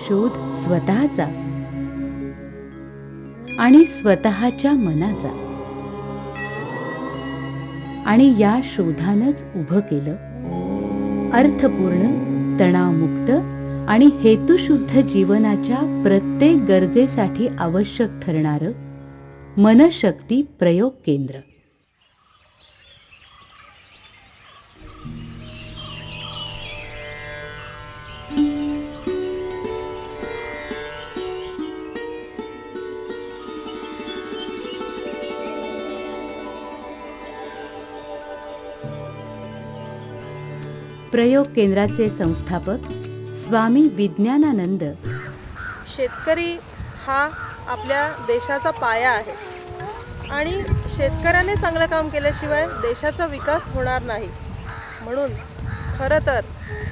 शोध स्वतःचा आणि स्वतःच्या मनाचा, आणि या शोधानंच उभं केलं अर्थपूर्ण, तणावमुक्त आणि हेतुशुद्ध जीवनाच्या प्रत्येक गरजेसाठी आवश्यक ठरणारं मनशक्ती प्रयोग केंद्र. प्रयोग केंद्राचे संस्थापक स्वामी विज्ञानानंद. शेतकरी हा आपल्या देशाचा पाया आहे आणि शेतकऱ्याने चांगलं काम केल्याशिवाय देशाचा विकास होणार नाही. म्हणून खरं तर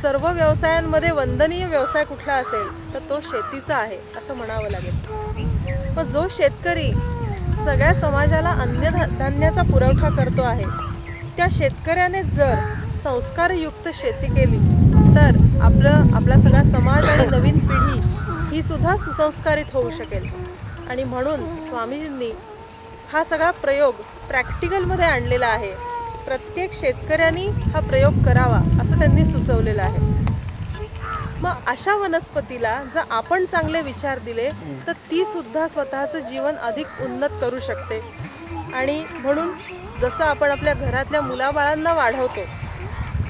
सर्व व्यवसायांमध्ये वंदनीय व्यवसाय कुठला असेल तर तो शेतीचा आहे असं म्हणावं लागेल. पण जो शेतकरी सगळ्या समाजाला अन्नधान्याचा पुरवठा करतो आहे, त्या शेतकऱ्याने जर संस्कारयुक्त शेती केली तर आपला सगळा समाज आणि नवीन पिढी ही सुद्धा सुसंस्कारित होऊ शकेल. आणि म्हणून स्वामीजींनी हा सगळा प्रयोग प्रॅक्टिकलमध्ये आणलेला आहे. प्रत्येक शेतकऱ्यांनी हा प्रयोग करावा असं त्यांनी सुचवलेलं आहे. मग अशा वनस्पतीला जर आपण चांगले विचार दिले तर ती सुद्धा स्वतःचं जीवन अधिक उन्नत करू शकते. आणि म्हणून जसं आपण आपल्या घरातल्या मुलाबाळांना वाढवतो,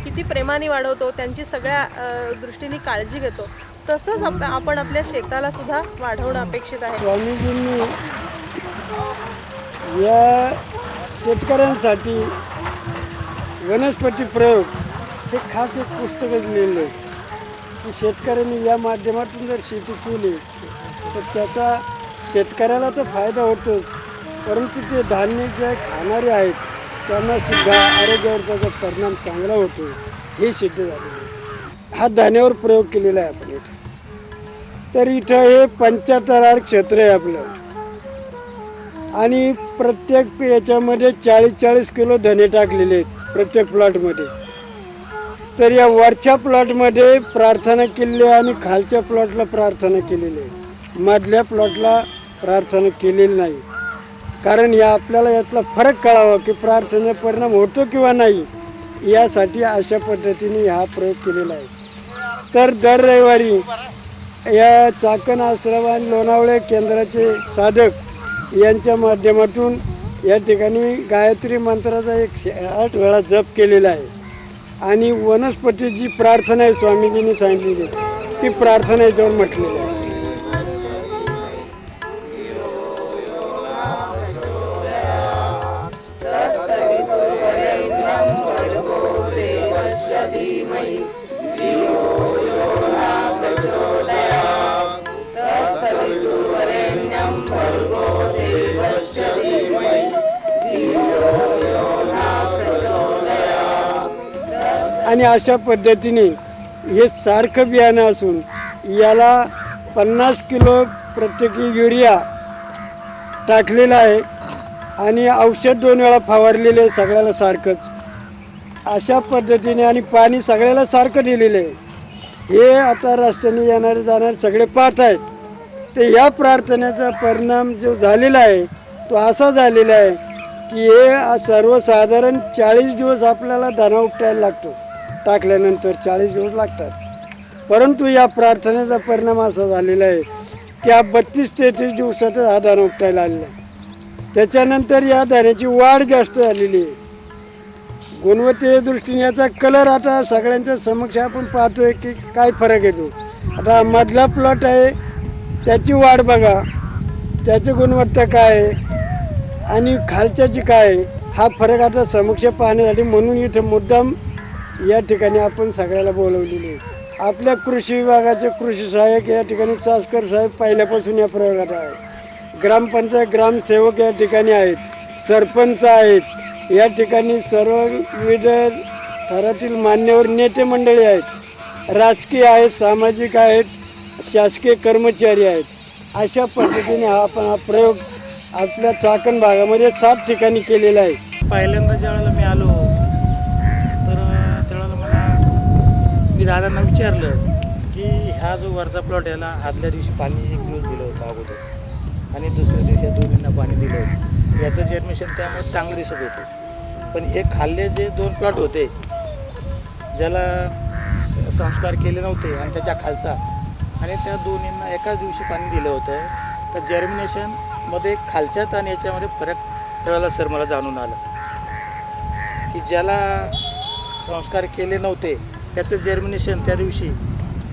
किती प्रेमाने वाढवतो, त्यांची सगळ्या दृष्टीने काळजी घेतो, तसंच आपण आपल्या शेताला सुद्धा वाढवणं अपेक्षित आहे. स्वामीजींनी या शेतकऱ्यांसाठी वनस्पती प्रयोग हे खास एक पुस्तकच लिहिलं आहे की शेतकऱ्यांनी या माध्यमातून जर शेती केली तर त्याचा शेतकऱ्याला तर फायदा होतोच, परंतु ते धान्य जे खाणारे आहेत त्यांना सुद्धा आरोग्यावर त्याचा परिणाम चांगला होतो हे सिद्ध झालेलं आहे. हा धान्यावर प्रयोग केलेला आहे आपण इथं. तर इथं हे 75 क्षेत्र आहे आपलं आणि प्रत्येक याच्यामध्ये 40-40 किलो धने टाकलेले आहेत प्रत्येक प्लॉटमध्ये. तर या वरच्या प्लॉटमध्ये प्रार्थना केलेली आहे आणि खालच्या प्लॉटला प्रार्थना केलेली आहे. मधल्या प्लॉटला प्रार्थना केलेली नाही, कारण या आपल्याला यातला फरक कळावा की प्रार्थने परिणाम होतो किंवा नाही, यासाठी अशा पद्धतीने हा प्रयोग केलेला आहे. तर दर रविवारी या चाकण आश्रम आणि लोणावळे केंद्राचे साधक यांच्या माध्यमातून या ठिकाणी गायत्री मंत्राचा 108 वेळा जप केलेला आहे. आणि वनस्पती जी प्रार्थना आहे स्वामीजींनी सांगितलेली ती प्रार्थना याच्यावर म्हटलेली आहे. आणि अशा पद्धतीने हे सारखं बियाणं असून याला 50 किलो प्रत्येकी युरिया टाकलेला आहे आणि औषध 2 वेळा फवारलेले आहे सगळ्याला सारखंच. अशा पद्धतीने आणि पाणी सगळ्याला सारखं दिलेलं आहे. हे आता रस्त्याने येणारे जाणारे सगळे पाहत आहेत. तर या प्रार्थनेचा परिणाम जो झालेला आहे तो असा झालेला आहे की हे सर्वसाधारण 40 दिवस आपल्याला दाणा उपटायला लागतो. टाकल्यानंतर 40 दिवस लागतात, परंतु या प्रार्थनेचा परिणाम असा झालेला आहे की हा 32-33 दिवसातच हा दाणा उपटायला आलेला आहे. त्याच्यानंतर या दाण्याची वाढ जास्त झालेली आहे. गुणवत्तेच्या दृष्टीने याचा कलर आता सगळ्यांच्या समक्ष आपण पाहतोय की काय फरक येतो. आता मधला प्लॉट आहे त्याची वाढ बघा, त्याची गुणवत्ता काय आहे आणि खालच्याची काय आहे, हा फरक आता समक्ष पाहण्यासाठी म्हणून इथं मुद्दाम या ठिकाणी आपण सगळ्याला बोलवलेले आहे. आपल्या कृषी विभागाचे कृषी सहाय्यक या ठिकाणी चासकर साहेब पहिल्यापासून या प्रयोगात आहेत. ग्रामपंचायत ग्रामसेवक या ठिकाणी आहेत, सरपंच आहेत, या ठिकाणी सर्व विविध थरातील मान्यवर नेते मंडळी आहेत, राजकीय आहेत, सामाजिक आहेत, शासकीय कर्मचारी आहेत. अशा पद्धतीने हा प्रयोग आपल्या चाकण भागामध्ये 7 ठिकाणी केलेला आहे. पहिल्यांदा ज्यावेळेला मी आलो तर त्यावेळेला मला मी दादांना विचारलं की हा जो वरचा प्लॉट याला आदल्या दिवशी पाणी 1 दिवस दिलं होतं अगोदर आणि दुसऱ्या दिवशी या दोन्हींना पाणी दिलं होतं. याचं जर्मिनेशन त्यामुळे चांगलं दिसत होतं. पण हे खाल्ले जे 2 प्लॉट होते ज्याला संस्कार केले नव्हते आणि त्याच्या खालचा आणि त्या दोन्हींना एकाच दिवशी पाणी दिलं होतं, तर जर्मिनेशनमध्ये खालच्यात आणि याच्यामध्ये फरक त्यावेळेला सर मला जाणून आलं की ज्याला संस्कार केले नव्हते त्याचं जर्मिनेशन त्या दिवशी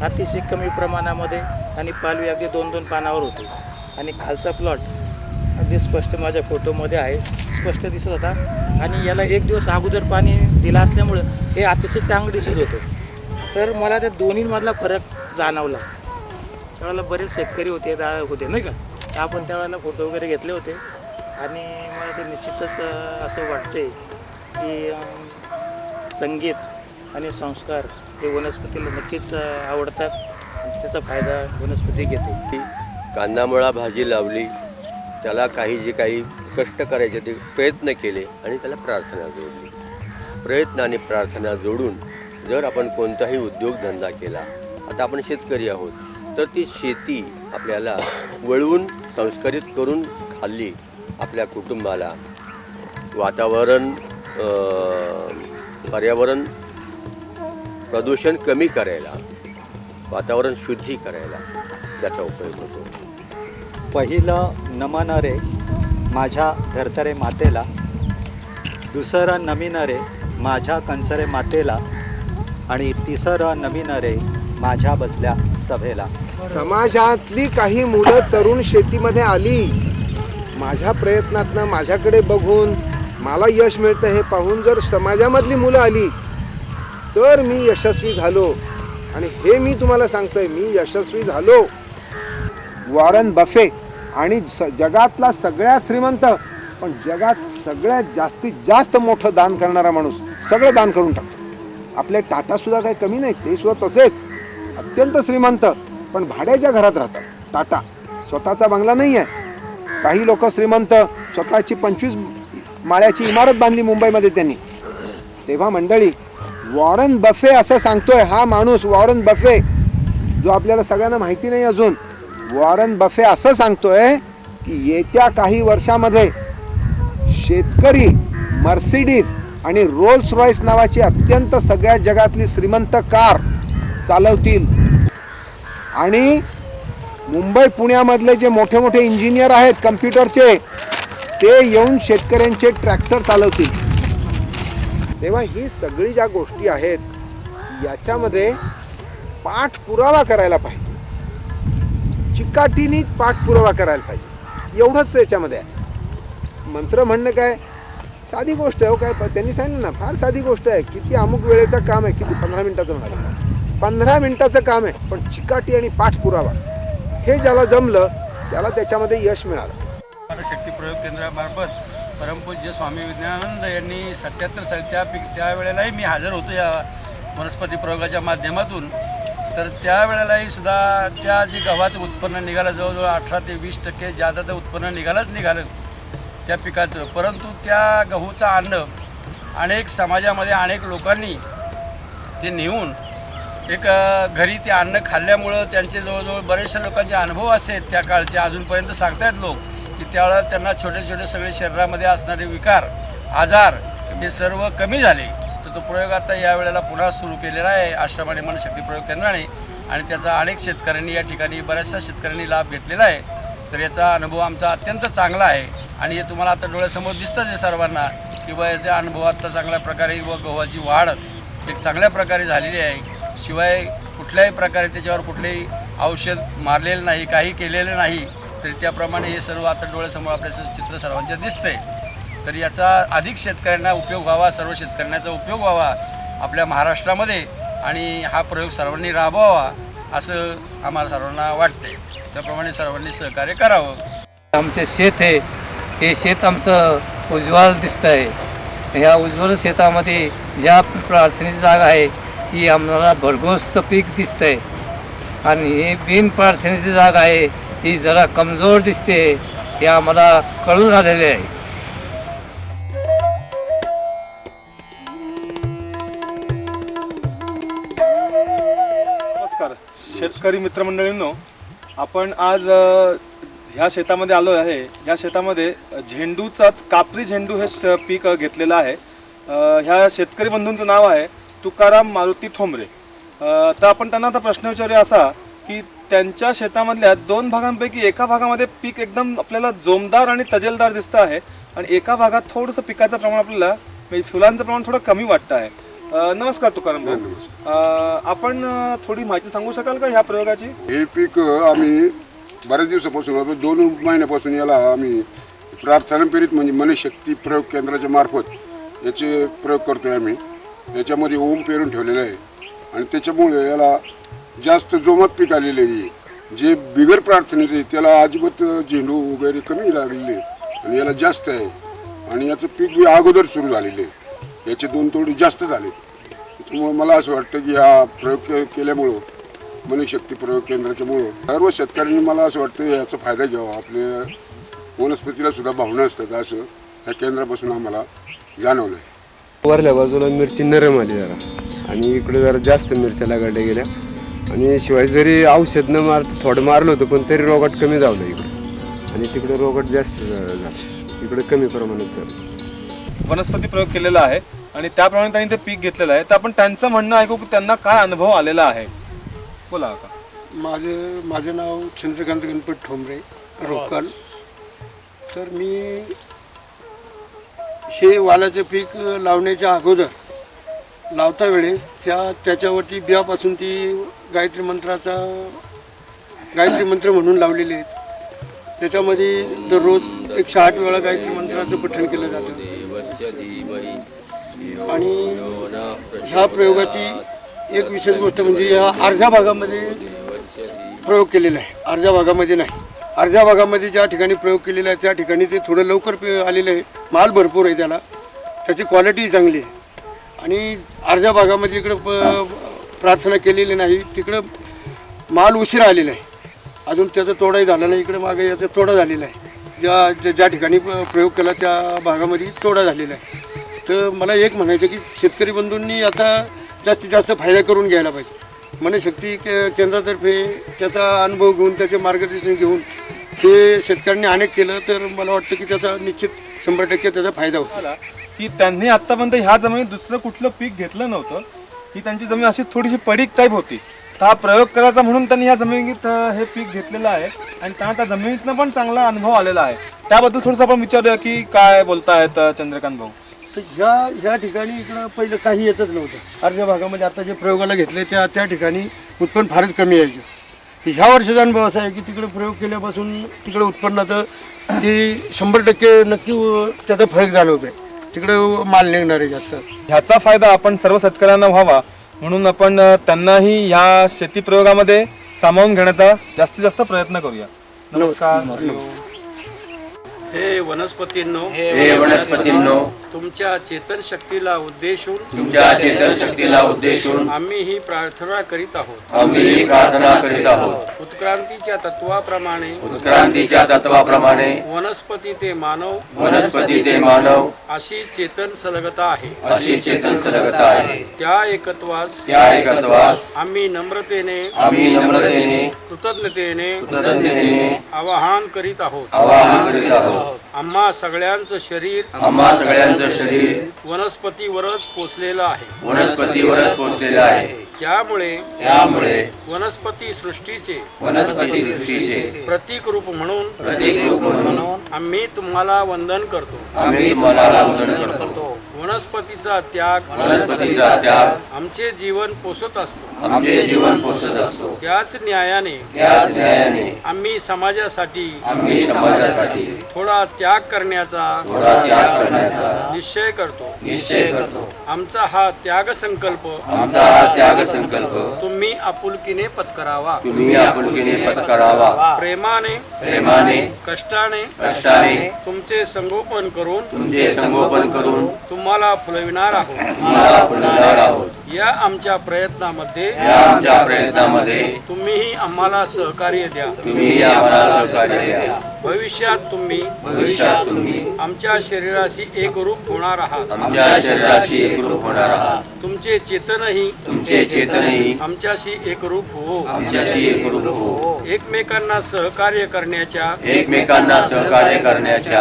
अतिशय कमी प्रमाणामध्ये आणि पालवी अगदी 2-2 पानावर होते आणि खालचा प्लॉट अगदी स्पष्ट माझ्या फोटोमध्ये आहे, स्पष्ट दिसत होता आणि याला 1 दिवस अगोदर पाणी दिलं असल्यामुळं हे अतिशय चांगलं दिसत होतं. तर मला त्या दोन्हींमधला फरक जाणवला. त्यावेळेला बरेच शेतकरी होते नाही का, तर आपण त्यावेळेला फोटो वगैरे घेतले होते आणि मला ते निश्चितच असं वाटते की संगीत आणि संस्कार हे वनस्पतीला नक्कीच आवडतात आणि त्याचा फायदा वनस्पती घेते. कांदामुळा भाजी लावली, त्याला जे काही कष्ट करायचे ते प्रयत्न केले आणि त्याला प्रार्थना जोडली. प्रयत्न आणि प्रार्थना जोडून जर आपण कोणताही उद्योगधंदा केला, आता आपण शेतकरी आहोत, तर ती शेती आपल्याला वळवून संस्कारित करून खाल्ली, आपल्या कुटुंबाला वातावरण पर्यावरण प्रदूषण कमी करायला, वातावरण शुद्धी करायला त्याचा उपयोग होतो. पहिलं नमन रे माझ्या धरतरे मातेला, दुसरं नमीन रे माझ्या कंसरे मातेला आणि तिसरं नवीन रे माझ्या बसल्या सभेला. समाजातली काही मुलं तरुण शेतीमध्ये आली, माझ्या प्रयत्नातनं माझ्याकडे बघून मला यश मिळतं हे पाहून जर समाजामधली मुलं आली तर मी यशस्वी झालो. आणि हे मी तुम्हाला सांगतोय, मी यशस्वी झालो. वॉरन बफे आणि जगातला सगळ्यात श्रीमंत पण जगात सगळ्यात जास्तीत जास्त मोठं दान करणारा माणूस, सगळं दान करून टाकतो. आपले टाटासुद्धा काही कमी नाहीत, ते सुद्धा तसेच अत्यंत श्रीमंत पण भाड्याच्या घरात राहतात. टाटा स्वतःचा बंगला नाही आहे. काही लोक श्रीमंत स्वतःची 25 माळ्याची इमारत बांधली मुंबईमध्ये त्यांनी. तेव्हा मंडळी, वॉरन बफे असं सांगतोय, हा माणूस वॉरन बफे जो आपल्याला सगळ्यांना माहिती नाही अजून, वॉरन बफे असं सांगतोय की येत्या काही वर्षामध्ये शेतकरी मर्सिडीज आणि रोल्स रॉयस नावाची अत्यंत सगळ्या जगातली श्रीमंत कार चालवतील आणि मुंबई पुण्यामधले जे मोठे मोठे इंजिनियर आहेत कम्प्युटरचे, ते येऊन शेतकऱ्यांचे ट्रॅक्टर चालवतील. तेव्हा ही सगळी ज्या गोष्टी आहेत याच्यामध्ये पाठपुरावा करायला पाहिजे, चिकाटीने पाठपुरावा करायला पाहिजे, एवढंच त्याच्यामध्ये आहे. मंत्र म्हणणं काय साधी गोष्ट आहे. काय त्यांनी सांगितलं ना, फार साधी गोष्ट आहे. किती अमुक वेळेचं काम आहे, किती 15 मिनिटाचं होणार, 15 मिनिटाचं काम आहे, पण चिकाटी आणि पाठपुरावा हे ज्याला जमलं त्याला त्याच्यामध्ये यश मिळालं. शक्ती प्रयोग केंद्रामार्फत परमपूज्य स्वामी विज्ञानानंद यांनी 77 सालच्या त्यावेळेलाही मी हजर होतो या वनस्पती प्रयोगाच्या माध्यमातून. तर त्यावेळेलाही सुद्धा त्या जे गव्हाचं उत्पन्न निघालं, जवळजवळ 18 ते 20% जादा तर उत्पन्न निघालं त्या पिकाचं. परंतु त्या गहूचं अन्न अनेक समाजामध्ये अनेक लोकांनी ते नेऊन एक घरी ते अन्न खाल्ल्यामुळं त्यांचे जवळजवळ बरेचशा लोकांचे अनुभव असे त्या काळचे अजूनपर्यंत सांगतायत लोक की त्यावेळेला त्यांना छोटे छोटे सगळे शरीरामध्ये असणारे विकार आजार हे सर्व कमी झाले. तर तो प्रयोग आता यावेळेला पुन्हा सुरू केलेला आहे आश्रम आणि मनशक्ती प्रयोग केंद्राने आणि त्याचा अनेक शेतकऱ्यांनी या ठिकाणी बऱ्याचशा शेतकऱ्यांनी लाभ घेतलेला आहे. तर याचा अनुभव आमचा अत्यंत चांगला आहे आणि हे तुम्हाला आता डोळ्यासमोर दिसतंच आहे सर्वांना की बा याचा अनुभव आता चांगल्या प्रकारे व गव्हाची वाढ एक चांगल्या प्रकारे झालेली आहे. शिवाय कुठल्याही प्रकारे त्याच्यावर कुठलेही औषध मारलेलं नाही, काही केलेलं नाही. तर त्याप्रमाणे हे सर्व आता डोळ्यासमोर आपल्या चित्र सर्वांच्या दिसतंय. तर याचा अधिक शेतकऱ्यांना उपयोग व्हावा, सर्व शेतकऱ्यांचा उपयोग व्हावा आपल्या महाराष्ट्रामध्ये आणि हा प्रयोग सर्वांनी राबवावा असं आम्हाला सर्वांना वाटते. त्याप्रमाणे सर्वांनी सहकार्य करावं. आमचे शेत आहे, हे शेत आमचं उज्ज्वल दिसतं आहे. ह्या उज्ज्वल शेतामध्ये ज्या प्रार्थनेची जागा आहे ती आम्हाला भरघोस पीक दिसतं आहे आणि हे बिन प्रार्थनेची जागा आहे ही जरा कमजोर दिसते, हे आम्हाला कळून आलेले आहे. नमस्कार. शेतकरी मित्रमंडळींनो, आपण आज ह्या शेतामध्ये आलो आहे. ह्या शेतामध्ये झेंडूचाच कापरी झेंडू हे पीक घेतलेलं आहे. ह्या शेतकरी बंधूंचं नाव आहे तुकाराम मारुती ठोंबरे. तर आपण त्यांना आता प्रश्न विचारूया असा की त्यांच्या शेतामधल्या 2 भागांपैकी एका भागामध्ये पीक एकदम आपल्याला जोमदार आणि तजेलदार दिसतं आहे आणि एका भागात थोडंसं पिकाचं प्रमाण आपल्याला म्हणजे फुलांचं प्रमाण थोडं कमी वाटतं आहे. नमस्कार तुकाराम भाऊ, आपण थोडी माहिती सांगू शकाल का ह्या प्रयोगाची? हे पीक आम्ही बऱ्याच दिवसापासून 2 महिन्यापासून याला आम्ही प्रार्थना प्रेरित म्हणजे मनशक्ती प्रयोग केंद्राच्या मार्फत याचे प्रयोग करतोय आम्ही. याच्यामध्ये ओम पेरून ठेवलेलं आहे आणि त्याच्यामुळे याला जास्त जोमात पीक आलेलं आहे. जे बिगर प्रार्थनेचं आहे त्याला अजिबात झेंडू वगैरे कमी लागलेले आणि याला जास्त आहे आणि याचं पीक बी अगोदर सुरू झालेलं आहे. याचे 2 तोडे जास्त झाले. त्यामुळे मला असं वाटतं की हा प्रयोग केल्यामुळं मनशक्ती प्रयोग केंद्राच्यामुळं सर्व शेतकऱ्यांनी मला असं वाटतं याचा फायदा घ्यावा. आपल्या वनस्पतीला सुद्धा भावना असतात असं ह्या केंद्रापासून आम्हाला जाणवलं आहे. वरल्या बाजूला मिरची नरम आली जरा आणि इकडे जरा जास्त मिरच्या लागल्या गेल्या आणि शिवाय जरी औषध न थोडं मारलं होतं पण तरी रोगाट कमी झालं इकडे आणि तिकडे रोगाट जास्त झालं, इकडे कमी प्रमाणात झालं. वनस्पती प्रयोग केलेला आहे आणि त्याप्रमाणे त्यांनी ते पीक घेतलेलं आहे. तर आपण त्यांचं म्हणणं ऐकू की त्यांना काय अनुभव आलेला आहे. बोला का. माझं नाव चंद्रकांत गणपत ठोंबरे रोकल. तर मी हे वालाचं पीक लावण्याच्या अगोदर लावता वेळेस त्याच्यावरती बियापासून ती गायत्री मंत्र म्हणून लावलेले आहेत. त्याच्यामध्ये दररोज 108 वेळा गायत्री मंत्राचं पठण केलं जातं आणि ह्या प्रयोगाची एक विशेष गोष्ट म्हणजे ह्या अर्ध्या भागामध्ये प्रयोग केलेला आहे, अर्ध्या भागामध्ये नाही. अर्ध्या भागामध्ये ज्या ठिकाणी प्रयोग केलेला आहे त्या ठिकाणी ते थोडं लवकर आलेलं आहे. माल भरपूर आहे त्याला, त्याची क्वालिटी चांगली आहे. आणि अर्ध्या भागामध्ये इकडं प्रार्थना केलेली नाही, तिकडं माल उशिरा आलेला आहे. अजून त्याचा तोडाही झाला नाही. इकडे मागे याचा तोडा झालेला आहे. ज्या ठिकाणी प्रयोग केला त्या भागामध्ये तोडा झालेला आहे. तर मला एक म्हणायचं की शेतकरी बंधूंनी आता जास्तीत जास्त फायदा करून घ्यायला पाहिजे. मनशक्ती केंद्रातर्फे त्याचा अनुभव घेऊन त्याचे मार्गदर्शन घेऊन हे शेतकऱ्यांनी अनेक केलं तर मला वाटतं की त्याचा निश्चित 100% त्याचा फायदा होतो. की त्यांनी आतापर्यंत ह्या जमिनीत दुसरं कुठलं पीक घेतलं नव्हतं. ही त्यांची जमीन अशी थोडीशी पडीक टाईप होती. तर हा प्रयोग करायचा म्हणून त्यांनी ह्या जमिनीत हे पीक घेतलेलं आहे आणि त्यांना त्या जमिनीतनं पण चांगला अनुभव आलेला आहे. त्याबद्दल थोडंसं आपण विचारूया की काय बोलतायत चंद्रकांत भाऊ. तर ह्या ठिकाणी इकडं पहिलं काही येतच नव्हतं. अर्ध्या भागामध्ये आता जे प्रयोगाला घेतले त्या ठिकाणी उत्पन्न फारच कमी यायचं. तर ह्या वर्षाचा अनुभव असा आहे की तिकडे प्रयोग केल्यापासून तिकडे उत्पन्नाचं की 100% नक्की त्याचा फरक जाणवत आहे. तिकडे माल निघणार आहे जास्त. ह्याचा फायदा आपण सर्व शेतकऱ्यांना व्हावा म्हणून आपण त्यांनाही ह्या शेती प्रयोगामध्ये सामावून घेण्याचा जास्तीत जास्त प्रयत्न करूया. नमस्कार. हे वनस्पतींनो, तुमच्या चेतन शक्तीला उद्देशून आम्ही ही प्रार्थना करीत आहोत. उत्क्रांतीच्या तत्वाप्रमाणे वनस्पती ते मानव अशी चेतन सलगता आहे. त्या एकत्वास आम्ही नम्रतेने कृतज्ञतेने आवाहन करीत आहोत. आम्हा सगळ्यांचं शरीर वनस्पतीवरच पोचलेलं आहे. त्यामुळे वनस्पती सृष्टीचे प्रतीक रूप म्हणून आम्ही तुम्हाला वंदन करतो. वनस्पतीचा त्याग आमचे जीवन पोषत असतो. त्याच न्यायाने आम्ही समाजासाठी थोडा त्याग करण्याचा निश्चय करतो. आमचा हा त्याग संकल्प तुम्ही आपुलकीने पत्करावा. प्रेमाने कष्टाने तुमचे संगोपन करून तुम्हाला फुलविणार आहोत. या आमच्या प्रयत्नामध्ये तुम्हीही आम्हाला सहकार्य द्या. भविष्यात तुम्ही आमच्या शरीराशी एकरूप होणार आहात. तुमचे चेतनही आमच्याशी एकरूप हो. एकमेकांना सहकार्य करण्याच्या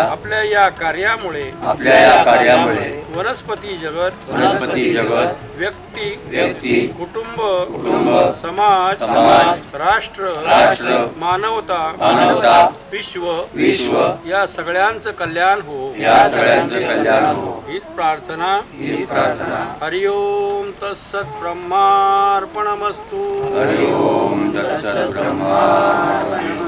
आपल्या या कार्यामुळे वनस्पती जगत व्यक्ती कुटुंब समाज राष्ट्र मानवता विश्व या सगळ्यांचं कल्याण हो. हीच प्रार्थना. हरिओम तत्सत् ब्रह्मार्पणमस्तु.